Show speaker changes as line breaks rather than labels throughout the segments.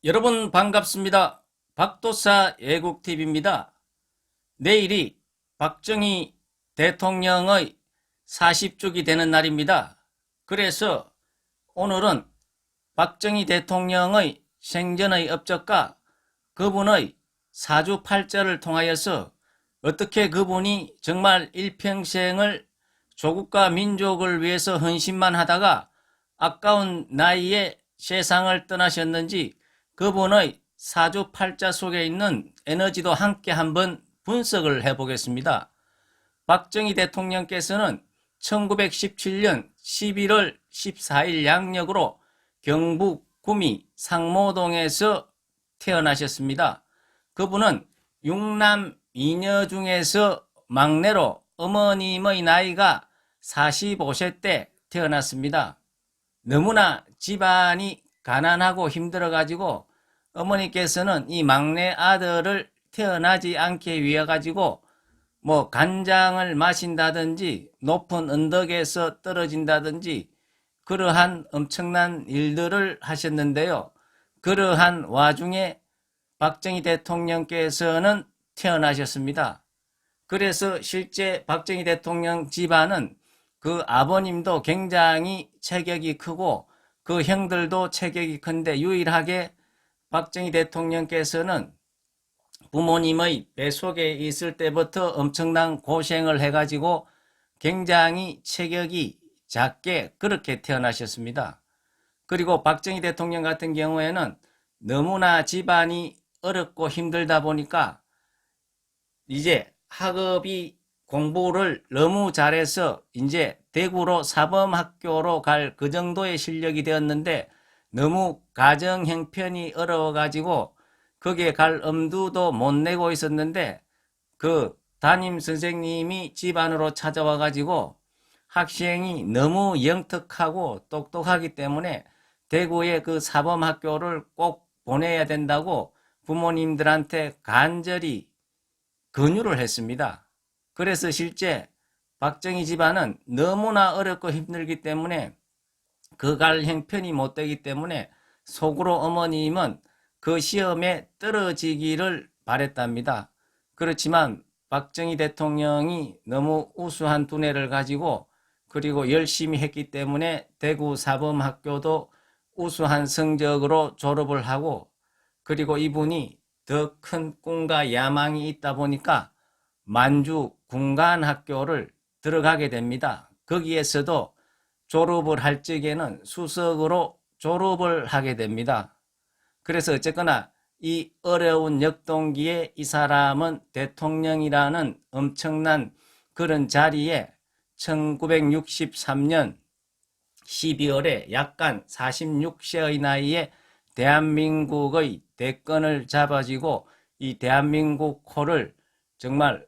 여러분 반갑습니다. 박도사 애국TV입니다. 내일이 박정희 대통령의 40주기 되는 날입니다. 그래서 오늘은 박정희 대통령의 생전의 업적과 그분의 사주팔자를 통하여서 어떻게 그분이 정말 일평생을 조국과 민족을 위해서 헌신만 하다가 아까운 나이에 세상을 떠나셨는지 그분의 사주팔자 속에 있는 에너지도 함께 한번 분석을 해보겠습니다. 박정희 대통령께서는 1917년 11월 14일 양력으로 경북 구미 상모동에서 태어나셨습니다. 그분은 6남 2녀 중에서 막내로 어머님의 나이가 45세 때 태어났습니다. 너무나 집안이 가난하고 힘들어가지고 어머니께서는 이 막내 아들을 태어나지 않게 위해 가지고 뭐 간장을 마신다든지 높은 언덕에서 떨어진다든지 그러한 엄청난 일들을 하셨는데요. 그러한 와중에 박정희 대통령께서는 태어나셨습니다. 그래서 실제 박정희 대통령 집안은 그 아버님도 굉장히 체격이 크고 그 형들도 체격이 큰데 유일하게 박정희 대통령께서는 부모님의 뱃속에 있을 때부터 엄청난 고생을 해가지고 굉장히 체격이 작게 그렇게 태어나셨습니다. 그리고 박정희 대통령 같은 경우에는 너무나 집안이 어렵고 힘들다 보니까 이제 학업이 공부를 너무 잘해서 이제 대구로 사범학교로 갈 그 정도의 실력이 되었는데 너무 가정 형편이 어려워가지고 거기에 갈 엄두도 못 내고 있었는데 그 담임 선생님이 집 안으로 찾아와가지고 학생이 너무 영특하고 똑똑하기 때문에 대구의 그 사범학교를 꼭 보내야 된다고 부모님들한테 간절히 권유를 했습니다. 그래서 실제 박정희 집안은 너무나 어렵고 힘들기 때문에 그 갈 형편이 못 되기 때문에 속으로 어머님은 그 시험에 떨어지기를 바랬답니다. 그렇지만 박정희 대통령이 너무 우수한 두뇌를 가지고 그리고 열심히 했기 때문에 대구 사범학교도 우수한 성적으로 졸업을 하고 그리고 이분이 더 큰 꿈과 야망이 있다 보니까 만주 군관학교를 들어가게 됩니다. 거기에서도 졸업을 할 적에는 수석으로 졸업을 하게 됩니다. 그래서 어쨌거나 이 어려운 역동기에 이 사람은 대통령이라는 엄청난 그런 자리에 1963년 12월에 약간 46세의 나이에 대한민국의 대권을 잡아지고 이 대한민국 코를 정말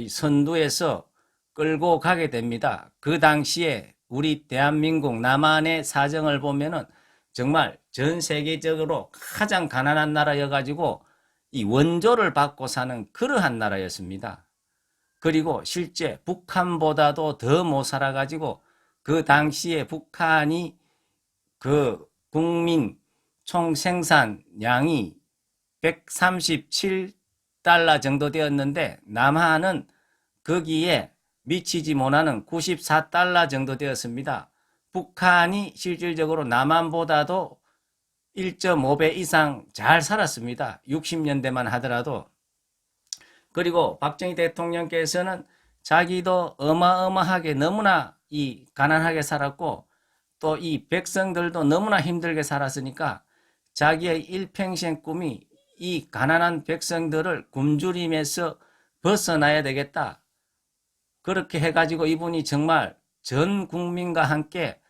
선두에서 끌고 가게 됩니다. 그 당시에 우리 대한민국 남한의 사정을 보면은 정말 전 세계적으로 가장 가난한 나라여가지고 이 원조를 받고 사는 그러한 나라였습니다. 그리고 실제 북한보다도 더 못 살아가지고 그 당시에 북한이 그 국민 총생산량이 137달러 정도 되었는데 남한은 거기에 미치지 못하는 94달러 정도 되었습니다. 북한이 실질적으로 남한보다도 1.5배 이상 잘 살았습니다. 60년대만 하더라도. 그리고 박정희 대통령께서는 자기도 어마어마하게 너무나 이 가난하게 살았고 또 이 백성들도 너무나 힘들게 살았으니까 자기의 일평생 꿈이 이 가난한 백성들을 굶주림에서 벗어나야 되겠다. 그렇게 해가지고 이분이 정말 전 국민과 함께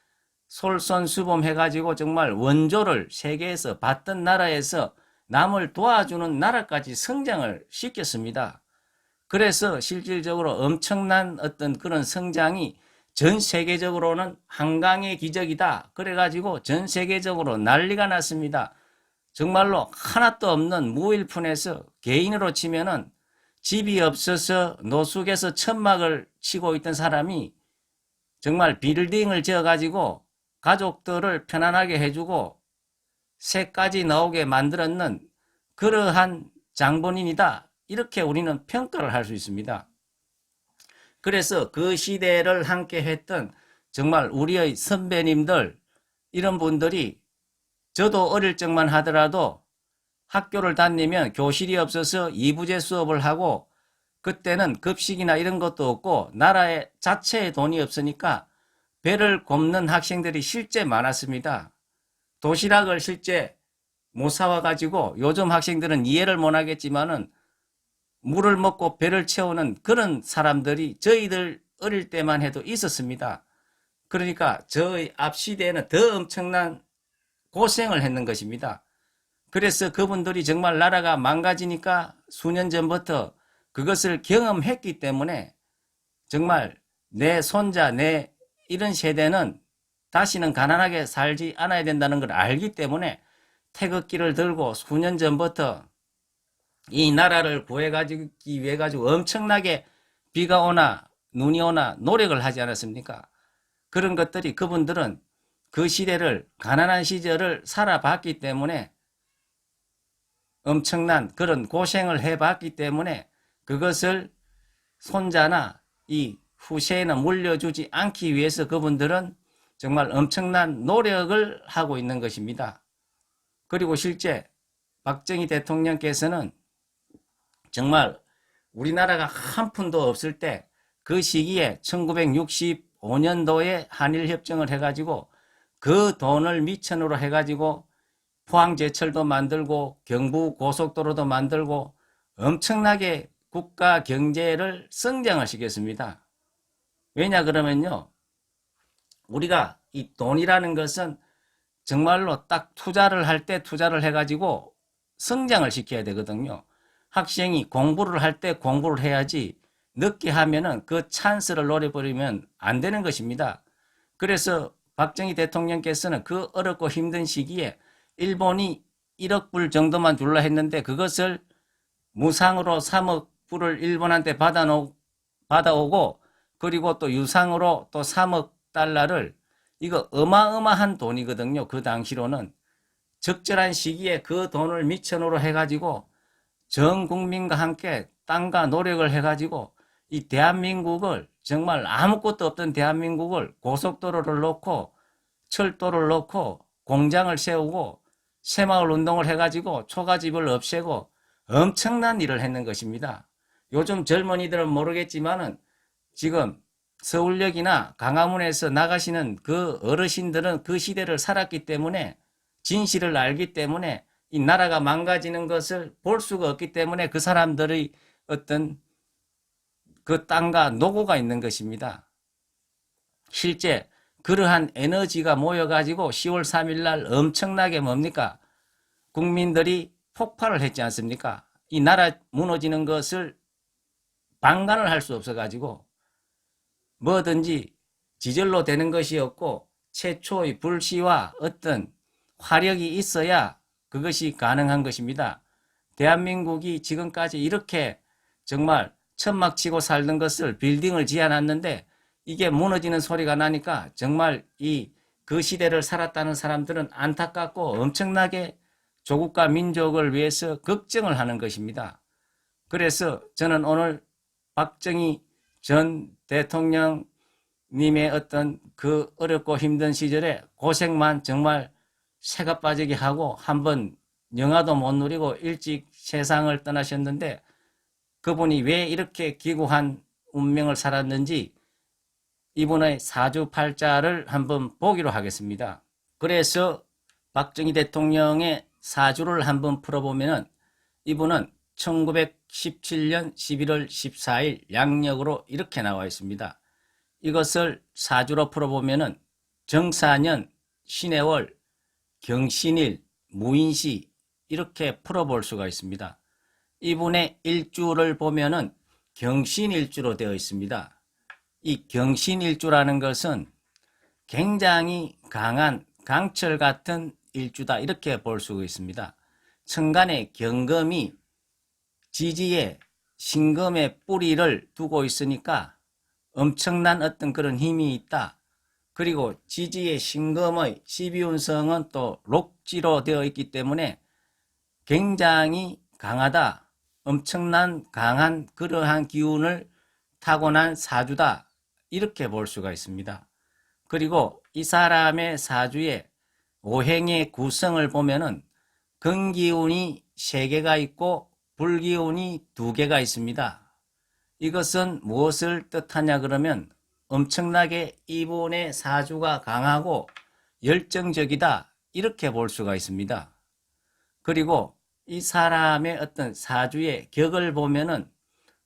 솔선수범해가지고 정말 원조를 세계에서 받던 나라에서 남을 도와주는 나라까지 성장을 시켰습니다. 그래서 실질적으로 엄청난 어떤 그런 성장이 전 세계적으로는 한강의 기적이다. 그래가지고 전 세계적으로 난리가 났습니다. 정말로 하나도 없는 무일푼에서 개인으로 치면은 집이 없어서 노숙에서 천막을 치고 있던 사람이 정말 빌딩을 지어가지고 가족들을 편안하게 해주고 새까지 나오게 만들었는 그러한 장본인이다. 이렇게 우리는 평가를 할 수 있습니다. 그래서 그 시대를 함께 했던 정말 우리의 선배님들, 이런 분들이 저도 어릴 적만 하더라도 학교를 다니면 교실이 없어서 이부제 수업을 하고, 그때는 급식이나 이런 것도 없고 나라의 자체에 돈이 없으니까 배를 굽는 학생들이 실제 많았습니다. 도시락을 실제 못 사와 가지고, 요즘 학생들은 이해를 못 하겠지만은 물을 먹고 배를 채우는 그런 사람들이 저희들 어릴 때만 해도 있었습니다. 그러니까 저희 앞 시대에는 더 엄청난 고생을 했는 것입니다. 그래서 그분들이 정말 나라가 망가지니까 수년 전부터 그것을 경험했기 때문에 정말 내 손자, 내 이런 세대는 다시는 가난하게 살지 않아야 된다는 걸 알기 때문에 태극기를 들고 수년 전부터 이 나라를 구해가기 위해 가지고 엄청나게 비가 오나 눈이 오나 노력을 하지 않았습니까? 그런 것들이, 그분들은 그 시대를, 가난한 시절을 살아봤기 때문에, 엄청난 그런 고생을 해봤기 때문에 그것을 손자나 이 후세에는 물려주지 않기 위해서 그분들은 정말 엄청난 노력을 하고 있는 것입니다. 그리고 실제 박정희 대통령께서는 정말 우리나라가 한 푼도 없을 때 그 시기에 1965년도에 한일협정을 해가지고 그 돈을 미천으로 해가지고 포항제철도 만들고 경부고속도로도 만들고 엄청나게 국가 경제를 성장을 시켰습니다. 왜냐 그러면요, 우리가 이 돈이라는 것은 정말로 딱 투자를 할 때 투자를 해가지고 성장을 시켜야 되거든요. 학생이 공부를 할 때 공부를 해야지 늦게 하면은 그 찬스를 노려버리면 안 되는 것입니다. 그래서 박정희 대통령께서는 그 어렵고 힘든 시기에 일본이 1억 불 정도만 줄라 했는데 그것을 무상으로 3억 불을 일본한테 받아오고, 그리고 또 유상으로 또 3억 달러를, 이거 어마어마한 돈이거든요. 그 당시로는. 적절한 시기에 그 돈을 미천으로 해가지고 전 국민과 함께 땀과 노력을 해가지고 이 대한민국을, 정말 아무것도 없던 대한민국을 고속도로를 놓고 철도를 놓고 공장을 세우고 새마을 운동을 해가지고 초가집을 없애고 엄청난 일을 했는 것입니다. 요즘 젊은이들은 모르겠지만은 지금 서울역이나 광화문에서 나가시는 그 어르신들은 그 시대를 살았기 때문에, 진실을 알기 때문에 이 나라가 망가지는 것을 볼 수가 없기 때문에 그 사람들의 어떤 그 땅과 노고가 있는 것입니다. 실제 그러한 에너지가 모여가지고 10월 3일 날 엄청나게 뭡니까? 국민들이 폭발을 했지 않습니까? 이 나라 무너지는 것을 방관을 할 수 없어가지고 뭐든지 지절로 되는 것이 없고 최초의 불씨와 어떤 화력이 있어야 그것이 가능한 것입니다. 대한민국이 지금까지 이렇게 정말 천막치고 살던 것을 빌딩을 지어놨는데 이게 무너지는 소리가 나니까 정말 그 시대를 살았다는 사람들은 안타깝고 엄청나게 조국과 민족을 위해서 걱정을 하는 것입니다. 그래서 저는 오늘 박정희 전 대통령님의 어떤 그 어렵고 힘든 시절에 고생만 정말 새가 빠지게 하고 한번 영화도 못 누리고 일찍 세상을 떠나셨는데, 그분이 왜 이렇게 기구한 운명을 살았는지 이분의 사주팔자를 한번 보기로 하겠습니다. 그래서 박정희 대통령의 사주를 한번 풀어보면 이분은 1917년 11월 14일 양력으로 이렇게 나와 있습니다. 이것을 사주로 풀어보면 정사년, 신해월, 경신일, 무인시 이렇게 풀어볼 수가 있습니다. 이분의 일주를 보면은 경신일주로 되어 있습니다. 이 경신일주라는 것은 굉장히 강한 강철 같은 일주다, 이렇게 볼 수가 있습니다. 천간에 경금이 지지에 신금의 뿌리를 두고 있으니까 엄청난 어떤 그런 힘이 있다. 그리고 지지의 신금의 12운성은 또 록지로 되어 있기 때문에 굉장히 강하다, 엄청난 강한 그러한 기운을 타고난 사주다, 이렇게 볼 수가 있습니다. 그리고 이 사람의 사주의 오행의 구성을 보면은 금기운이 3개가 있고 불기운이 2개가 있습니다. 이것은 무엇을 뜻하냐 그러면 엄청나게 이분의 사주가 강하고 열정적이다, 이렇게 볼 수가 있습니다. 그리고 이 사람의 어떤 사주의 격을 보면은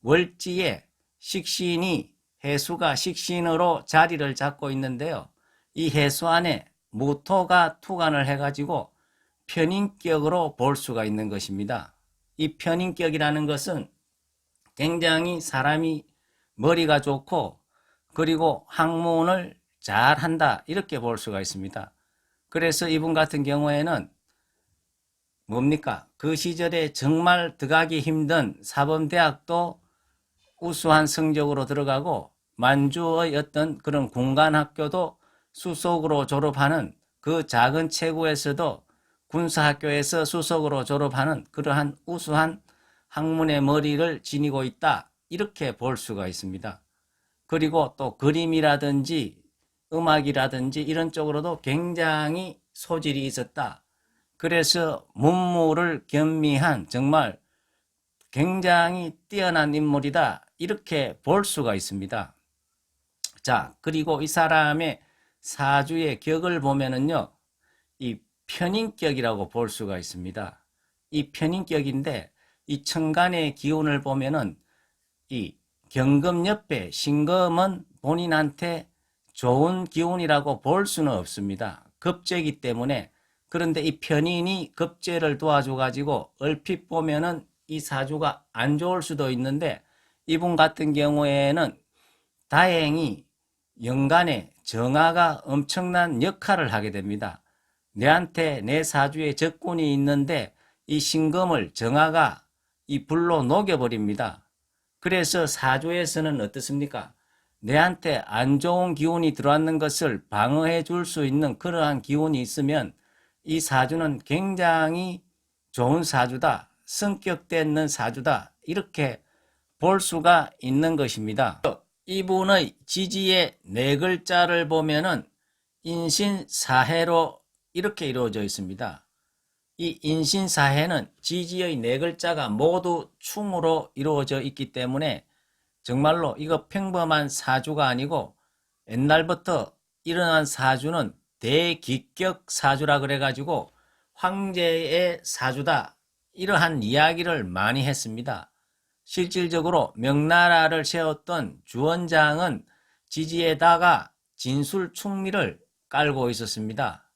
월지에 식신이 해수가 식신으로 자리를 잡고 있는데요. 이 해수 안에 무토가 투관을 해가지고 편인격으로 볼 수가 있는 것입니다. 이 편인격이라는 것은 굉장히 사람이 머리가 좋고 그리고 학문을 잘한다, 이렇게 볼 수가 있습니다. 그래서 이분 같은 경우에는 뭡니까? 그 시절에 정말 들어가기 힘든 사범대학도 우수한 성적으로 들어가고 만주의 어떤 그런 공간학교도 수석으로 졸업하는, 그 작은 체구에서도 군사학교에서 수석으로 졸업하는 그러한 우수한 학문의 머리를 지니고 있다, 이렇게 볼 수가 있습니다. 그리고 또 그림이라든지 음악이라든지 이런 쪽으로도 굉장히 소질이 있었다. 그래서 문무를 겸미한 정말 굉장히 뛰어난 인물이다, 이렇게 볼 수가 있습니다. 자, 그리고 이 사람의 사주의 격을 보면은요, 이 편인격이라고 볼 수가 있습니다. 이 편인격인데 이 천간의 기운을 보면은 이 경금 옆에 신금은 본인한테 좋은 기운이라고 볼 수는 없습니다. 급제이기 때문에. 그런데 이 편인이 급제를 도와줘 가지고 얼핏 보면은 이 사주가 안 좋을 수도 있는데, 이분 같은 경우에는 다행히 연간에 정화가 엄청난 역할을 하게 됩니다. 내한테 내 사주에 적군이 있는데 이 신금을 정화가 이 불로 녹여버립니다. 그래서 사주에서는 어떻습니까? 내한테 안 좋은 기운이 들어왔는 것을 방어해 줄 수 있는 그러한 기운이 있으면 이 사주는 굉장히 좋은 사주다, 성격돼 있는 사주다, 이렇게 볼 수가 있는 것입니다. 이분의 지지의 4글자를 보면은 인신사해로 이렇게 이루어져 있습니다. 이 인신사해는 지지의 4글자가 모두 충으로 이루어져 있기 때문에 정말로 이거 평범한 사주가 아니고 옛날부터 일어난 사주는 대기격 사주라 그래가지고 황제의 사주다, 이러한 이야기를 많이 했습니다. 실질적으로 명나라를 세웠던 주원장은 지지에다가 진술충미를 깔고 있었습니다.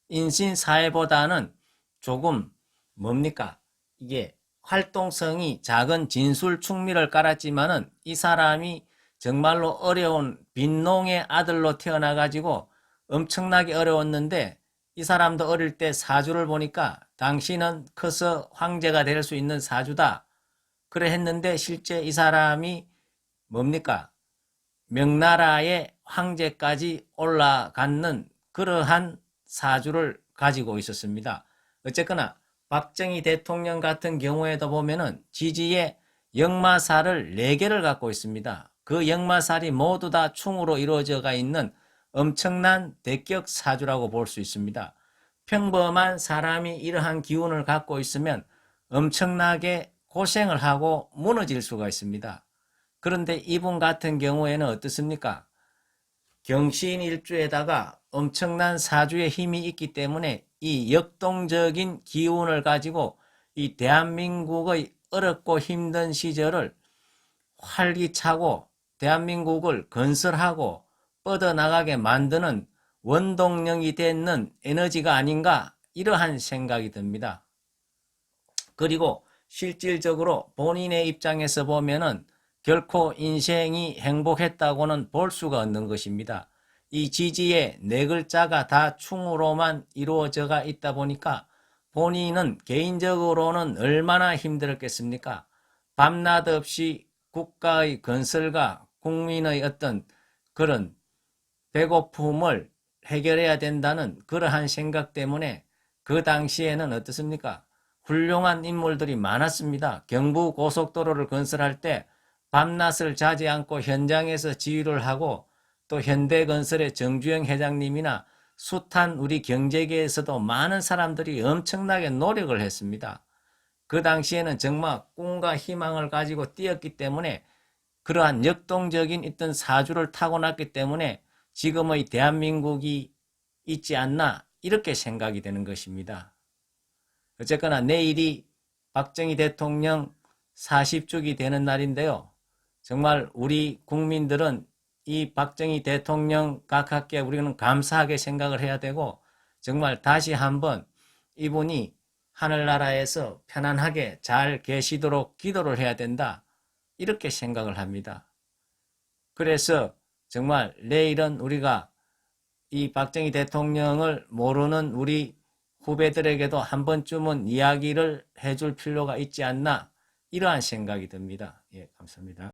인신사회보다는 조금 뭡니까? 이게 활동성이 작은 진술충미를 깔았지만은 이 사람이 정말로 어려운 빈농의 아들로 태어나가지고 엄청나게 어려웠는데, 이 사람도 어릴 때 사주를 보니까 당신은 커서 황제가 될 수 있는 사주다, 그래 했는데 실제 이 사람이 뭡니까? 명나라의 황제까지 올라가는 그러한 사주를 가지고 있었습니다. 어쨌거나 박정희 대통령 같은 경우에도 보면은 지지에 역마살을 4개를 갖고 있습니다. 그 역마살이 모두 다 충으로 이루어져가 있는 엄청난 대격 사주라고 볼 수 있습니다. 평범한 사람이 이러한 기운을 갖고 있으면 엄청나게 고생을 하고 무너질 수가 있습니다. 그런데 이분 같은 경우에는 어떻습니까? 경신일주에다가 엄청난 사주의 힘이 있기 때문에 이 역동적인 기운을 가지고 이 대한민국의 어렵고 힘든 시절을 활기차고 대한민국을 건설하고 뻗어나가게 만드는 원동력이 되는 에너지가 아닌가, 이러한 생각이 듭니다. 그리고 실질적으로 본인의 입장에서 보면은 결코 인생이 행복했다고는 볼 수가 없는 것입니다. 이 지지의 4글자가 다 충으로만 이루어져가 있다 보니까 본인은 개인적으로는 얼마나 힘들었겠습니까? 밤낮 없이 국가의 건설과 국민의 어떤 그런 배고픔을 해결해야 된다는 그러한 생각 때문에 그 당시에는 어떻습니까? 훌륭한 인물들이 많았습니다. 경부고속도로를 건설할 때 밤낮을 자지 않고 현장에서 지휘를 하고 또 현대건설의 정주영 회장님이나 숱한 우리 경제계에서도 많은 사람들이 엄청나게 노력을 했습니다. 그 당시에는 정말 꿈과 희망을 가지고 뛰었기 때문에 그러한 역동적인 어떤 사주를 타고났기 때문에 지금의 대한민국이 있지 않나 이렇게 생각이 되는 것입니다. 어쨌거나 내일이 박정희 대통령 40주기 되는 날인데요. 정말 우리 국민들은 이 박정희 대통령 각하께 우리는 감사하게 생각을 해야 되고 정말 다시 한번 이분이 하늘나라에서 편안하게 잘 계시도록 기도를 해야 된다. 이렇게 생각을 합니다. 그래서 정말 내일은 우리가 이 박정희 대통령을 모르는 우리 후배들에게도 한 번쯤은 이야기를 해줄 필요가 있지 않나 이러한 생각이 듭니다. 예, 감사합니다.